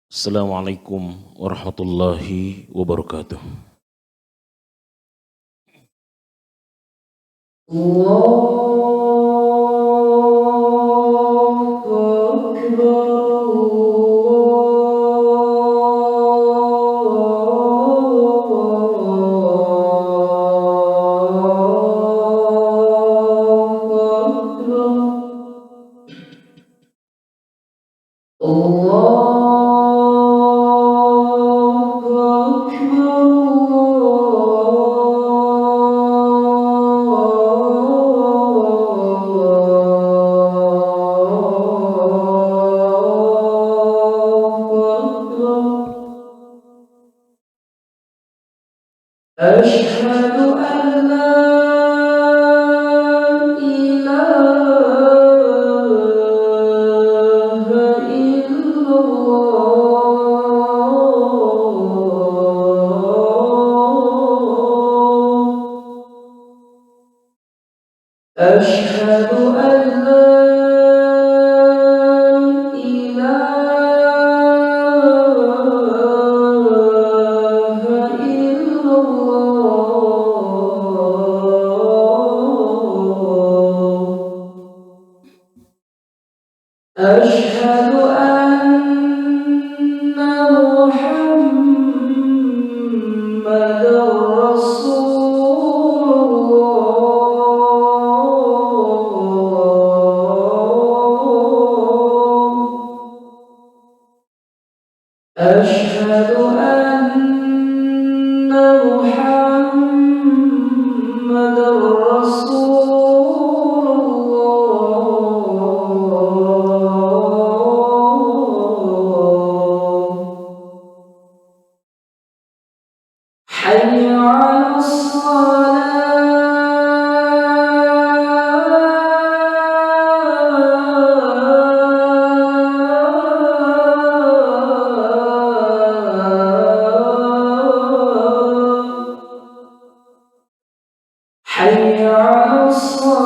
Assalamualaikum warahmatullahi wabarakatuh. Allahu أشهد أن لا إله إلا الله أشهد أن لا إله إلا الله أشهد أن محمدا رسول الله أشهد أن محمدا رسول الله حي على الصلاة حي على الصلاة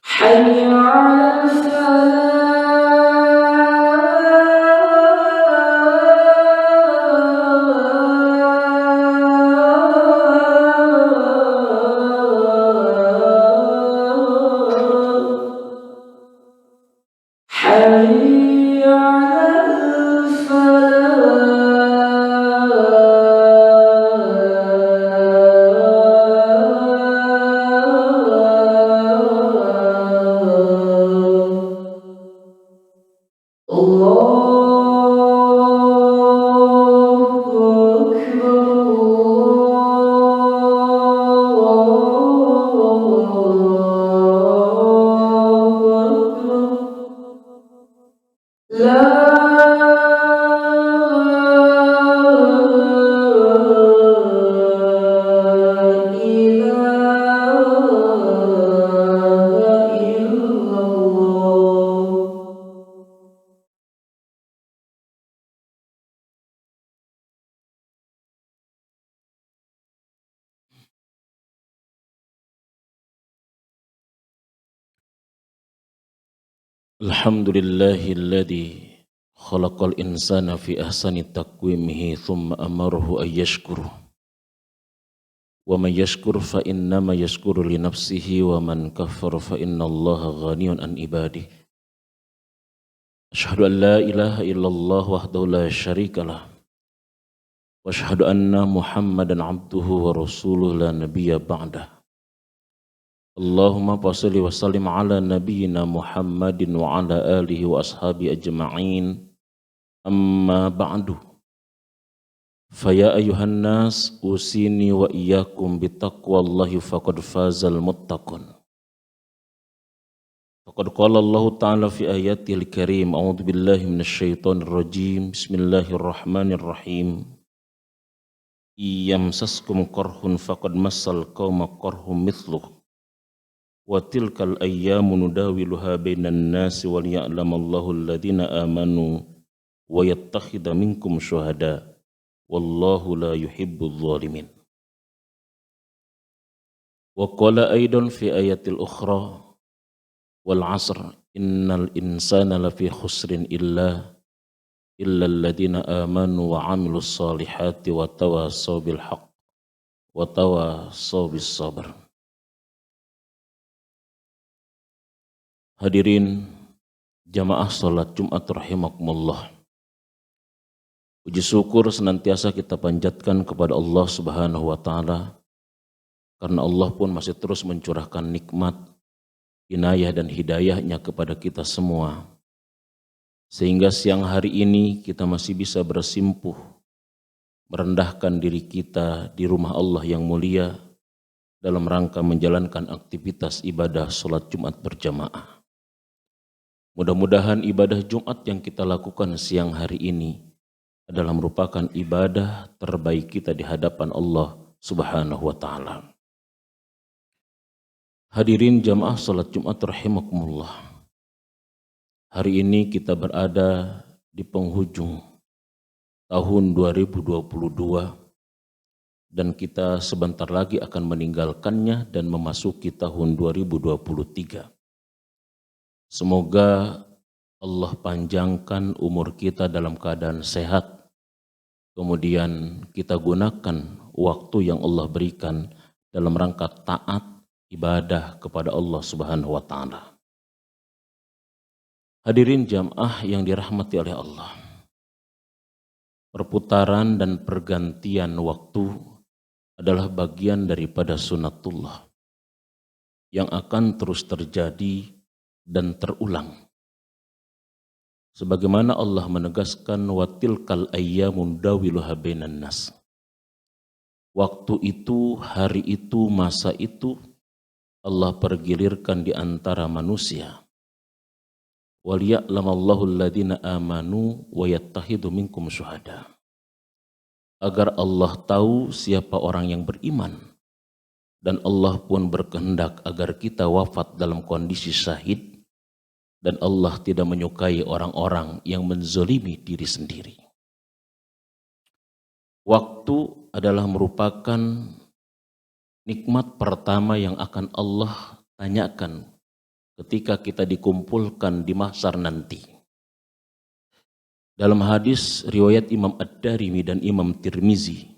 حي على الفلاح حي على الفلاح الله أكبر الله أكبر لا إله إلا الله Alhamdulillahilladzi khalaqal insana fi ahsani taqwimihi thumma amarahu ay yashkur wa man yashkur fa innama yashkuru li nafsihi wa man kafara fa innallaha ghaniyun an ibadihi asyhadu an la ilaha illallah wahdahu la syarika lah wa asyhadu anna muhammadan abduhu wa rasuluhu la nabiyya ba'dah. Allahumma salli wa sallim ala nabiyyina Muhammadin wa ala alihi wa ashabi ajma'in. Amma ba'du. Faya ayuhan nas usini wa iyyakum bitaqwallahi faqad fazal muttaqun. Faqad qala Allah ta'ala fi ayatil karim a'udzu billahi minasyaitonir rajim. Bismillahirrahmanirrahim. Iyamsaskum qarhun faqad massal qauma qarhum mithluh. Wa tilkal ayyamu nudawiluha bainan nasi wal ya'lamallahu alladhina amanu wa yattakhidha minkum syuhada wallahu la yuhibbul zalimin. Wa qala aidan fi ayatil ukhra wal 'asr innal insana lafi khusrin illa alladziina aamanu wa 'amilus shalihati wa tawassaw bil haqq wa tawassaw bis sabr. Hadirin jamaah salat Jumat rahimakumullah. Puji syukur senantiasa kita panjatkan kepada Allah Subhanahu wa taala karena Allah pun masih terus mencurahkan nikmat, inayah dan hidayahnya kepada kita semua. Sehingga siang hari ini kita masih bisa bersimpuh, merendahkan diri kita di rumah Allah yang mulia dalam rangka menjalankan aktivitas ibadah salat Jumat berjamaah. Mudah-mudahan ibadah Jumat yang kita lakukan siang hari ini adalah merupakan ibadah terbaik kita di hadapan Allah Subhanahu wa taala. Hadirin jamaah salat Jumat rahimakumullah. Hari ini kita berada di penghujung tahun 2022 dan kita sebentar lagi akan meninggalkannya dan memasuki tahun 2023. Semoga Allah panjangkan umur kita dalam keadaan sehat, kemudian kita gunakan waktu yang Allah berikan dalam rangka taat ibadah kepada Allah Subhanahu wa taala. Hadirin jamaah yang dirahmati oleh Allah. Perputaran dan pergantian waktu adalah bagian daripada sunnatullah yang akan terus terjadi dan terulang. Sebagaimana Allah menegaskan wa tilkal ayyamun dawiluha bainan nas. Waktu itu, hari itu, masa itu Allah pergilirkan di antara manusia. Waliya'lamallahu alladhina amanu wa yattakhidhu minkum syuhada. Agar Allah tahu siapa orang yang beriman. Dan Allah pun berkehendak agar kita wafat dalam kondisi syahid. Dan Allah tidak menyukai orang-orang yang menzalimi diri sendiri. Waktu adalah merupakan nikmat pertama yang akan Allah tanyakan ketika kita dikumpulkan di mahsyar nanti. Dalam hadis riwayat Imam Ad-Darimi dan Imam Tirmizi,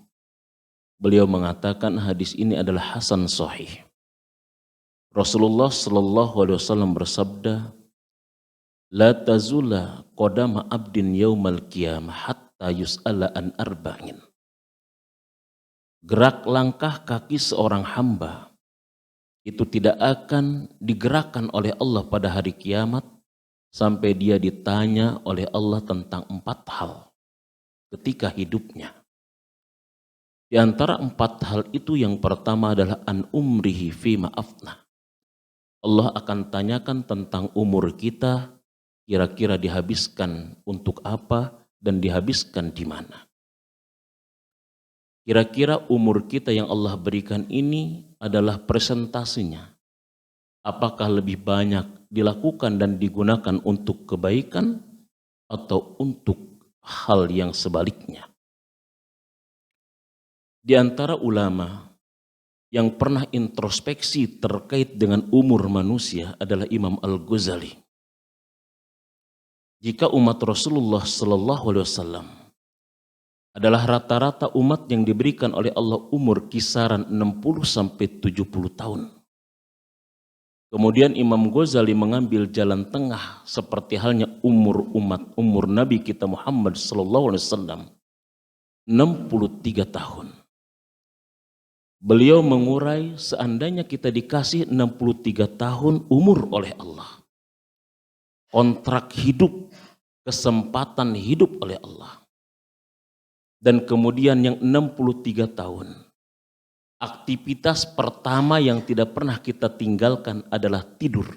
beliau mengatakan hadis ini adalah hasan sahih. Rasulullah sallallahu alaihi wasallam bersabda, "La tazula qadama abdin yaumal qiyamah hatta yus'ala an arba'in." Gerak langkah kaki seorang hamba itu tidak akan digerakkan oleh Allah pada hari kiamat sampai dia ditanya oleh Allah tentang 4 hal ketika hidupnya. Di antara 4 hal itu yang pertama adalah an umrihi fima afna. Allah akan tanyakan tentang umur kita, kira-kira dihabiskan untuk apa dan dihabiskan di mana. Kira-kira umur kita yang Allah berikan ini adalah presentasinya. Apakah lebih banyak dilakukan dan digunakan untuk kebaikan atau untuk hal yang sebaliknya. Di antara ulama yang pernah introspeksi terkait dengan umur manusia adalah Imam Al-Ghazali. Jika umat Rasulullah sallallahu alaihi wasallam adalah rata-rata umat yang diberikan oleh Allah umur kisaran 60 sampai 70 tahun. Kemudian Imam Ghazali mengambil jalan tengah seperti halnya umur Nabi kita Muhammad sallallahu alaihi wasallam 63 tahun. Beliau mengurai seandainya kita dikasih 63 tahun umur oleh Allah. Kontrak hidup, kesempatan hidup oleh Allah. Dan kemudian yang 63 tahun, aktivitas pertama yang tidak pernah kita tinggalkan adalah tidur.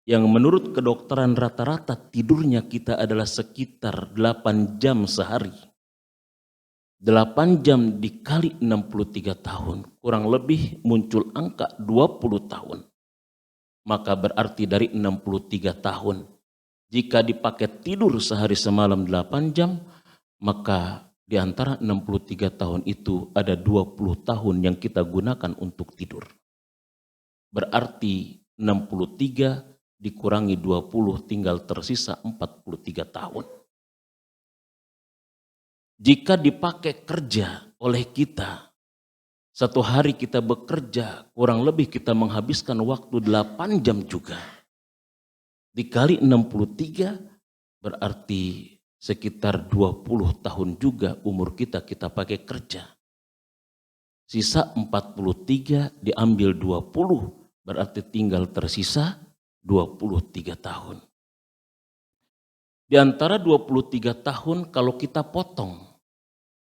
Yang menurut kedokteran rata-rata tidurnya kita adalah sekitar 8 jam sehari. 8 jam dikali 63 tahun, kurang lebih muncul angka 20 tahun. Maka berarti dari 63 tahun, Jika dipakai tidur sehari semalam 8 jam, maka di antara 63 tahun itu ada 20 tahun yang kita gunakan untuk tidur. Berarti 63 dikurangi 20 tinggal tersisa 43 tahun. Jika dipakai kerja oleh kita, satu hari kita bekerja, kurang lebih kita menghabiskan waktu 8 jam juga. Dikali 63 berarti sekitar 20 tahun juga umur kita pakai kerja. Sisa 43 diambil 20 berarti tinggal tersisa 23 tahun. Di antara 23 tahun kalau kita potong,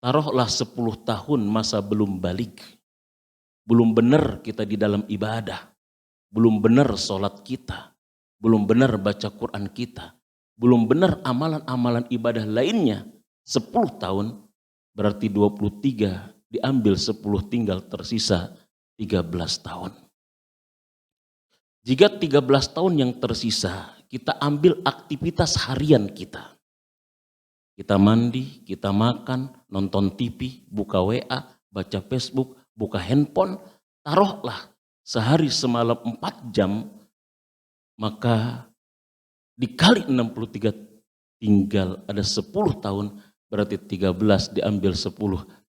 taruhlah 10 tahun masa belum balik. Belum benar kita di dalam ibadah. Belum benar sholat kita. Belum benar baca Quran kita, belum benar amalan-amalan ibadah lainnya, 10 tahun, berarti 23 diambil 10 tinggal tersisa 13 tahun. Jika 13 tahun yang tersisa, kita ambil aktivitas harian kita. Kita mandi, kita makan, nonton TV, buka WA, baca Facebook, buka handphone, taruhlah sehari semalam 4 jam, maka dikali 63 tinggal ada 10 tahun, berarti 13 diambil 10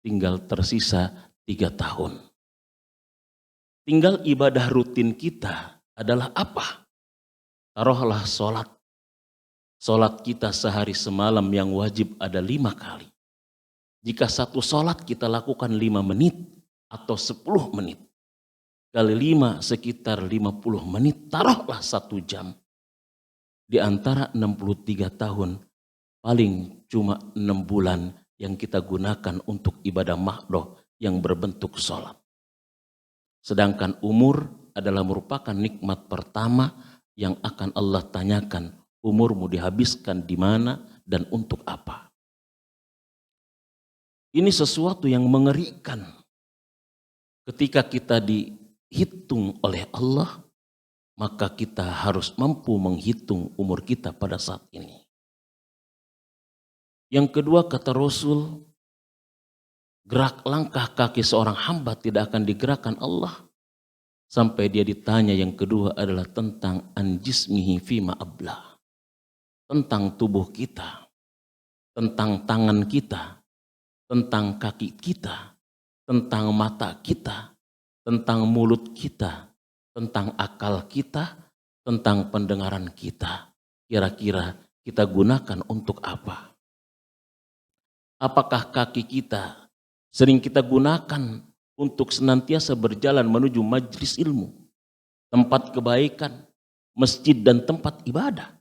tinggal tersisa 3 tahun. Tinggal ibadah rutin kita adalah apa? Taruhlah sholat. Sholat kita sehari semalam yang wajib ada 5 kali. Jika satu sholat kita lakukan 5 menit atau 10 menit. Kali 5 sekitar 50 menit, taruhlah 1 jam. Di antara 63 tahun, paling cuma 6 bulan yang kita gunakan untuk ibadah mahdoh yang berbentuk sholat. Sedangkan umur adalah merupakan nikmat pertama yang akan Allah tanyakan, umurmu dihabiskan di mana dan untuk apa. Ini sesuatu yang mengerikan. Ketika kita dihitung oleh Allah, maka kita harus mampu menghitung umur kita pada saat ini. Yang kedua, kata Rasul, gerak langkah kaki seorang hamba tidak akan digerakkan Allah sampai dia ditanya. Yang kedua adalah tentang anjismihi fima ablah, tentang tubuh kita, tentang tangan kita, tentang kaki kita, tentang mata kita, tentang mulut kita, tentang akal kita, tentang pendengaran kita. Kira-kira kita gunakan untuk apa? Apakah kaki kita sering kita gunakan untuk senantiasa berjalan menuju majelis ilmu, tempat kebaikan, masjid dan tempat ibadah?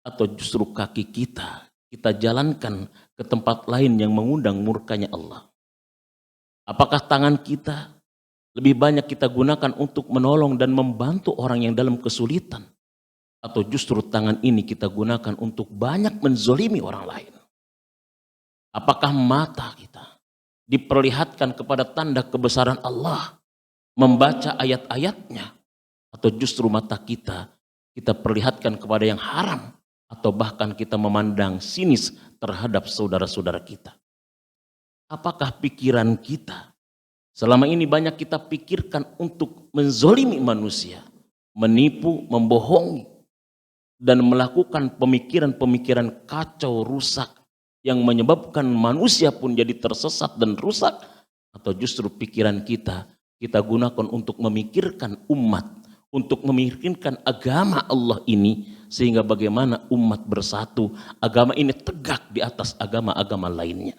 Atau justru kaki kita jalankan ke tempat lain yang mengundang murkanya Allah? Apakah tangan kita lebih banyak kita gunakan untuk menolong dan membantu orang yang dalam kesulitan? Atau justru tangan ini kita gunakan untuk banyak menzolimi orang lain? Apakah mata kita diperlihatkan kepada tanda kebesaran Allah, membaca ayat-ayatnya? Atau justru mata kita perlihatkan kepada yang haram? Atau bahkan kita memandang sinis terhadap saudara-saudara kita? Apakah pikiran kita selama ini banyak kita pikirkan untuk menzolimi manusia, menipu, membohongi, dan melakukan pemikiran-pemikiran kacau rusak yang menyebabkan manusia pun jadi tersesat dan rusak? Atau justru pikiran kita gunakan untuk memikirkan umat, untuk memikirkan agama Allah ini, sehingga bagaimana umat bersatu, agama ini tegak di atas agama-agama lainnya.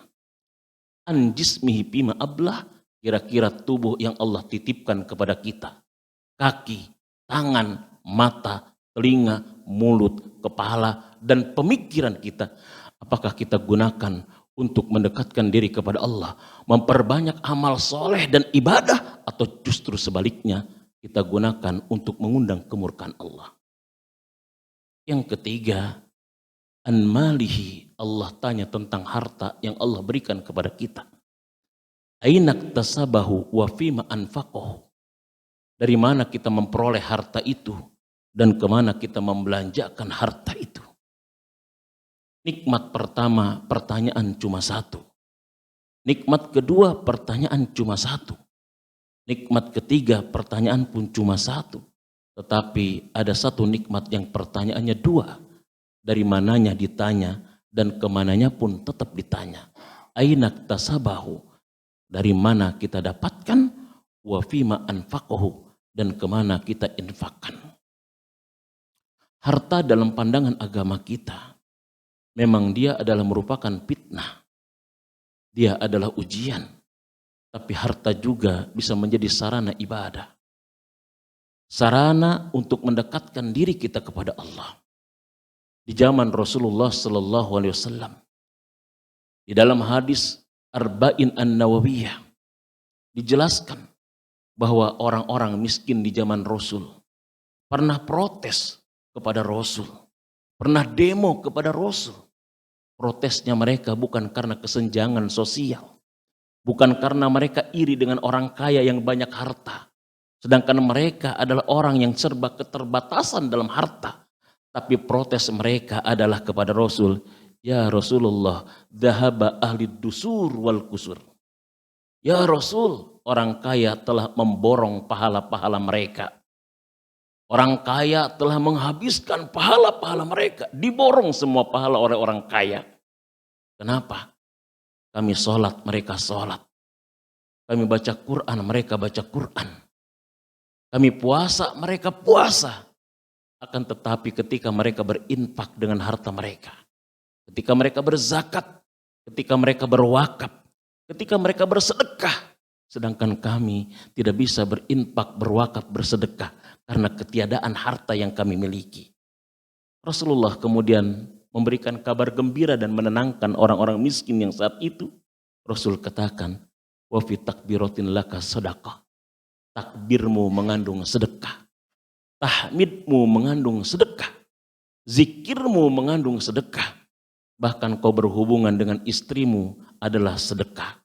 Anjismihi bima ablah, kira-kira tubuh yang Allah titipkan kepada kita, kaki, tangan, mata, telinga, mulut, kepala, dan pemikiran kita, apakah kita gunakan untuk mendekatkan diri kepada Allah, memperbanyak amal soleh dan ibadah, atau justru sebaliknya kita gunakan untuk mengundang kemurkaan Allah? Yang ketiga, an malihi, Allah tanya tentang harta yang Allah berikan kepada kita. Ainak tasabahu wa fima anfaqahu, dari mana kita memperoleh harta itu dan kemana kita membelanjakan harta itu? Nikmat pertama, pertanyaan cuma satu. Nikmat kedua, pertanyaan cuma satu. Nikmat ketiga, pertanyaan pun cuma satu. Tetapi ada satu nikmat yang pertanyaannya dua. Dari mananya ditanya dan kemananya pun tetap ditanya. Aina tasabahu, dari mana kita dapatkan, wa fima anfaqahu, dan kemana kita infakkan. Harta dalam pandangan agama kita, memang dia adalah merupakan fitnah. Dia adalah ujian. Tapi harta juga bisa menjadi sarana ibadah. Sarana untuk mendekatkan diri kita kepada Allah. Di zaman Rasulullah Sallallahu Alaihi Wasallam, di dalam hadis Arba'in An-Nawawiyah, dijelaskan bahwa orang-orang miskin di zaman Rasul pernah protes kepada Rasul, pernah demo kepada Rasul. Protesnya mereka bukan karena kesenjangan sosial, bukan karena mereka iri dengan orang kaya yang banyak harta, sedangkan mereka adalah orang yang serba keterbatasan dalam harta. Tapi protes mereka adalah kepada Rasul, ya Rasulullah, dhahaba ahli dusur wal kusur. Ya Rasul, orang kaya telah memborong pahala-pahala mereka. Orang kaya telah menghabiskan pahala-pahala mereka. Diborong semua pahala oleh orang kaya. Kenapa? Kami sholat, mereka sholat. Kami baca Quran, mereka baca Quran. Kami puasa, mereka puasa. Akan tetapi ketika mereka berinfak dengan harta mereka, ketika mereka berzakat, ketika mereka berwakaf, ketika mereka bersedekah, sedangkan kami tidak bisa berinfak, berwakaf, bersedekah karena ketiadaan harta yang kami miliki. Rasulullah kemudian memberikan kabar gembira dan menenangkan orang-orang miskin yang saat itu. Rasul katakan, wa fi takbiratin laka sedekah. Takbirmu mengandung sedekah. Tahmidmu mengandung sedekah. Zikirmu mengandung sedekah. Bahkan kau berhubungan dengan istrimu adalah sedekah.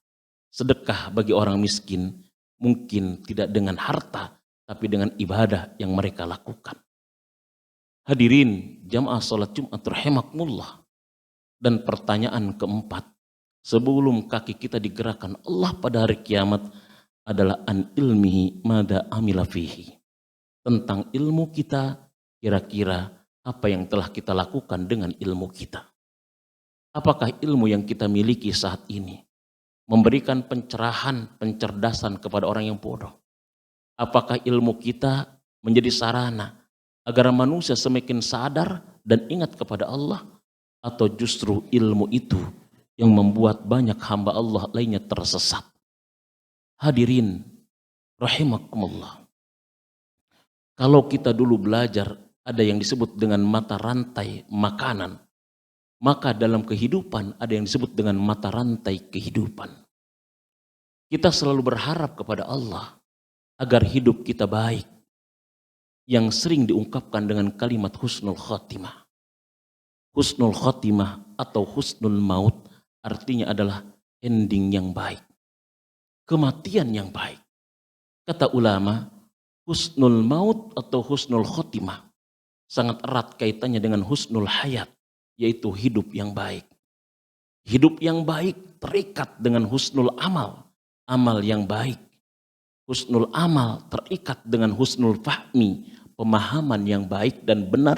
Sedekah bagi orang miskin mungkin tidak dengan harta, tapi dengan ibadah yang mereka lakukan. Hadirin jamaah salat Jumat rahimakumullah. Dan pertanyaan keempat, sebelum kaki kita digerakkan Allah pada hari kiamat adalah an ilmihi mada amila fihi. Tentang ilmu kita, kira-kira apa yang telah kita lakukan dengan ilmu kita. Apakah ilmu yang kita miliki saat ini memberikan pencerahan, pencerdasan kepada orang yang bodoh? Apakah ilmu kita menjadi sarana agar manusia semakin sadar dan ingat kepada Allah? Atau justru ilmu itu yang membuat banyak hamba Allah lainnya tersesat? Hadirin rahimakumullah. Kalau kita dulu belajar ada yang disebut dengan mata rantai makanan, maka dalam kehidupan ada yang disebut dengan mata rantai kehidupan. Kita selalu berharap kepada Allah agar hidup kita baik, yang sering diungkapkan dengan kalimat husnul khotimah. Husnul khotimah atau husnul maut artinya adalah ending yang baik, kematian yang baik. Kata ulama, husnul maut atau husnul khotimah sangat erat kaitannya dengan husnul hayat, yaitu hidup yang baik. Hidup yang baik terikat dengan husnul amal, amal yang baik. Husnul amal terikat dengan husnul fahmi, pemahaman yang baik dan benar.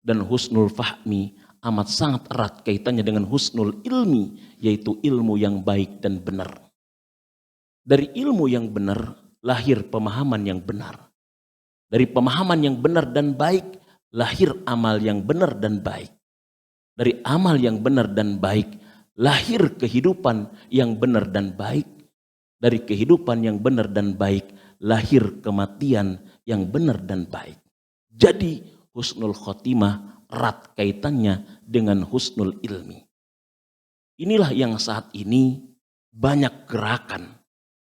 Dan husnul fahmi amat sangat erat kaitannya dengan husnul ilmi, yaitu ilmu yang baik dan benar. Dari ilmu yang benar lahir pemahaman yang benar. Dari pemahaman yang benar dan baik lahir amal yang benar dan baik. Dari amal yang benar dan baik lahir kehidupan yang benar dan baik. Dari kehidupan yang benar dan baik lahir kematian yang benar dan baik. Jadi husnul khotimah erat kaitannya dengan husnul ilmi. Inilah yang saat ini banyak gerakan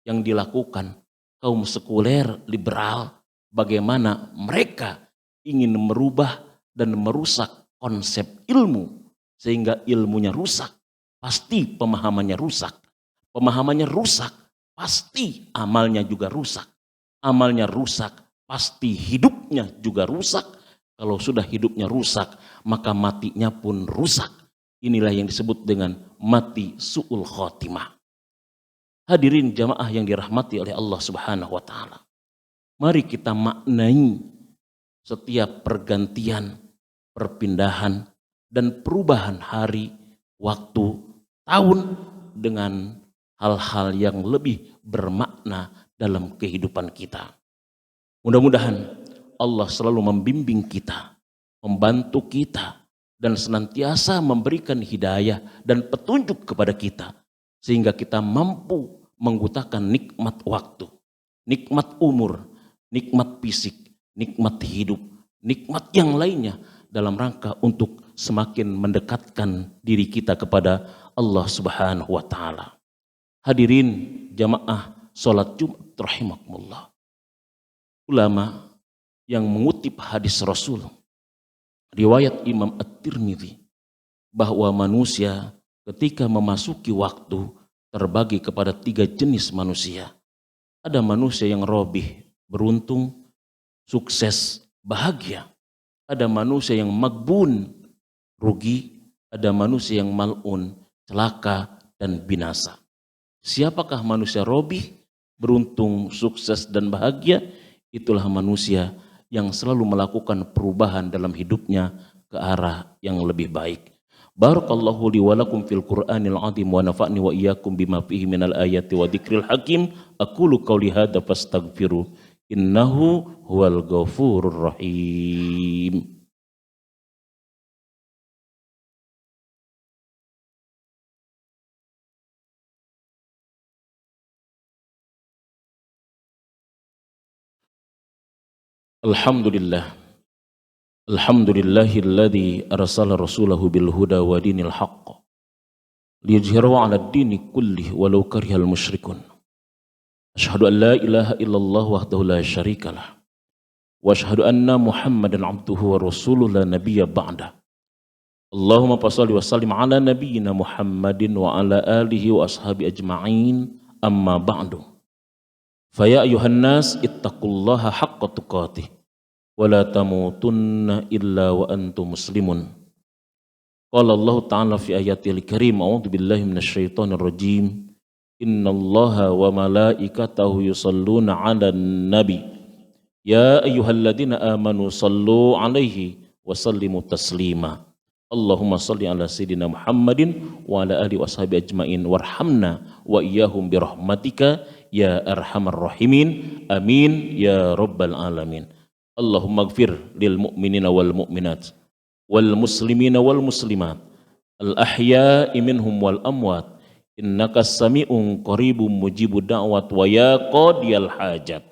yang dilakukan kaum sekuler liberal, bagaimana mereka ingin merubah dan merusak konsep ilmu sehingga ilmunya rusak, pasti pemahamannya rusak. Pemahamannya rusak, pasti amalnya juga rusak. Amalnya rusak, pasti hidupnya juga rusak. Kalau sudah hidupnya rusak, maka matinya pun rusak. inilah yang disebut dengan mati su'ul khotimah. Hadirin jamaah yang dirahmati oleh Allah Subhanahu wa taala. Mari kita maknai setiap pergantian, perpindahan dan perubahan hari, waktu, tahun dengan hal-hal yang lebih bermakna dalam kehidupan kita. Mudah-mudahan Allah selalu membimbing kita, membantu kita, dan senantiasa memberikan hidayah dan petunjuk kepada kita, sehingga kita mampu menggunakan nikmat waktu, nikmat umur, nikmat fisik, nikmat hidup, nikmat yang lainnya dalam rangka untuk semakin mendekatkan diri kita kepada Allah Subhanahu wa taala. Hadirin jamaah salat Jumat rahimakumullah. Ulama yang mengutip hadis Rasul riwayat Imam At-Tirmidzi bahwa manusia ketika memasuki waktu terbagi kepada 3 jenis manusia. Ada manusia yang robih, beruntung, sukses, bahagia. Ada manusia yang magbun, rugi. Ada manusia yang mal'un, celaka dan binasa. Siapakah manusia robih, beruntung, sukses dan bahagia? Itulah manusia yang selalu melakukan perubahan dalam hidupnya ke arah yang lebih baik. Barakallahu li wa lakum fil Qur'anil azim wa nafa'ni wa iyyakum bima fihi minal ayati wa dzikril hakim. Aqulu qouli hadza fastaghfiru innahu huwal ghafurur rahim. Alhamdulillah. Alhamdulillahilladzi arsala rasulahu bil huda wa dinil haqq liyuzhirahu 'alad dini kullih walau karihal musyrikun. Asyhadu an la ilaha illallah wahdahu la syarikalah wa asyhadu anna Muhammadan 'abduhu wa rasuluhu la nabiyya ba'dah. Allahumma shalli wa sallim 'ala nabiyyina Muhammadin wa 'ala alihi wa ashabi ajma'in. Amma ba'du. Fa ya ayyuhan nas ittaqullaha haqqa tuqatih wala tamutunna illa wa antum muslimun. Qala Allah Ta'ala fi ayatil karim, a'udzu billahi minasyaitonir rajim. Innallaha wa malaikatahu yusalluna 'alan nabi. Ya ayyuhalladzina amanu sallu 'alaihi wa sallimu taslima. Allahumma salli ala sayyidina Muhammadin wa ala alihi washabihi ajmain warhamna wa iyyahum birahmatika ya arhamar rahimin. Amin ya rabbal alamin. Allahumma gfir lil mu'minina wal mu'minat wal muslimina wal muslimat al ahya'i minhum wal amwat innaka sami'un qaribun mujibud da'wat wa ya qadiyal hajat.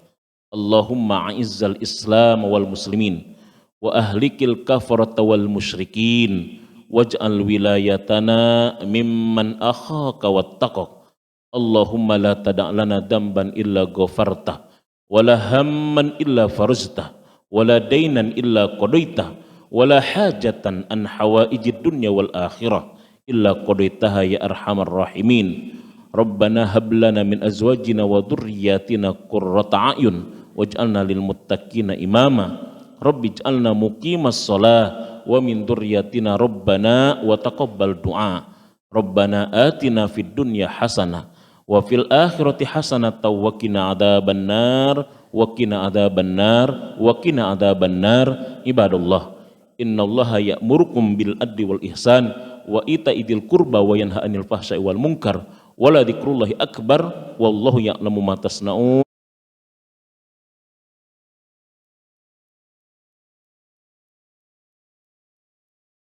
Allahumma a'izzal islam wal muslimin wa ahlikil kafarata wal musyrikin waj'al wilayatana mimman akhaka wattaqak. Allahumma la tada' lana damban illa ghafartah wala hamman illa farajtah wala dainan illa qadaitah wala hajatan an hawaijid dunya wal akhirah illa qadaitaha ya arhamar rahimin. Rabbana hab lana min azwajina wa dhurriyyatina qurrata a'yun waj'alna lil muttaqina imama. Rabbi ij'alna muqimas shalah wa min dhurriyyatina rabbana wa taqabbal du'a. Rabbana atina fid dunya hasanah wa fil akhirati hasanatan wa qina adzaban nar wa qina adzaban nar wa qina adzaban nar. Ibadallah, innallaha ya'murukum bil adli wal ihsan wa ita'idil qurba wa yanha 'anil fahsya'i wal munkar wa la dzikrullahi akbar wallahu ya'lamu ma tasna'un.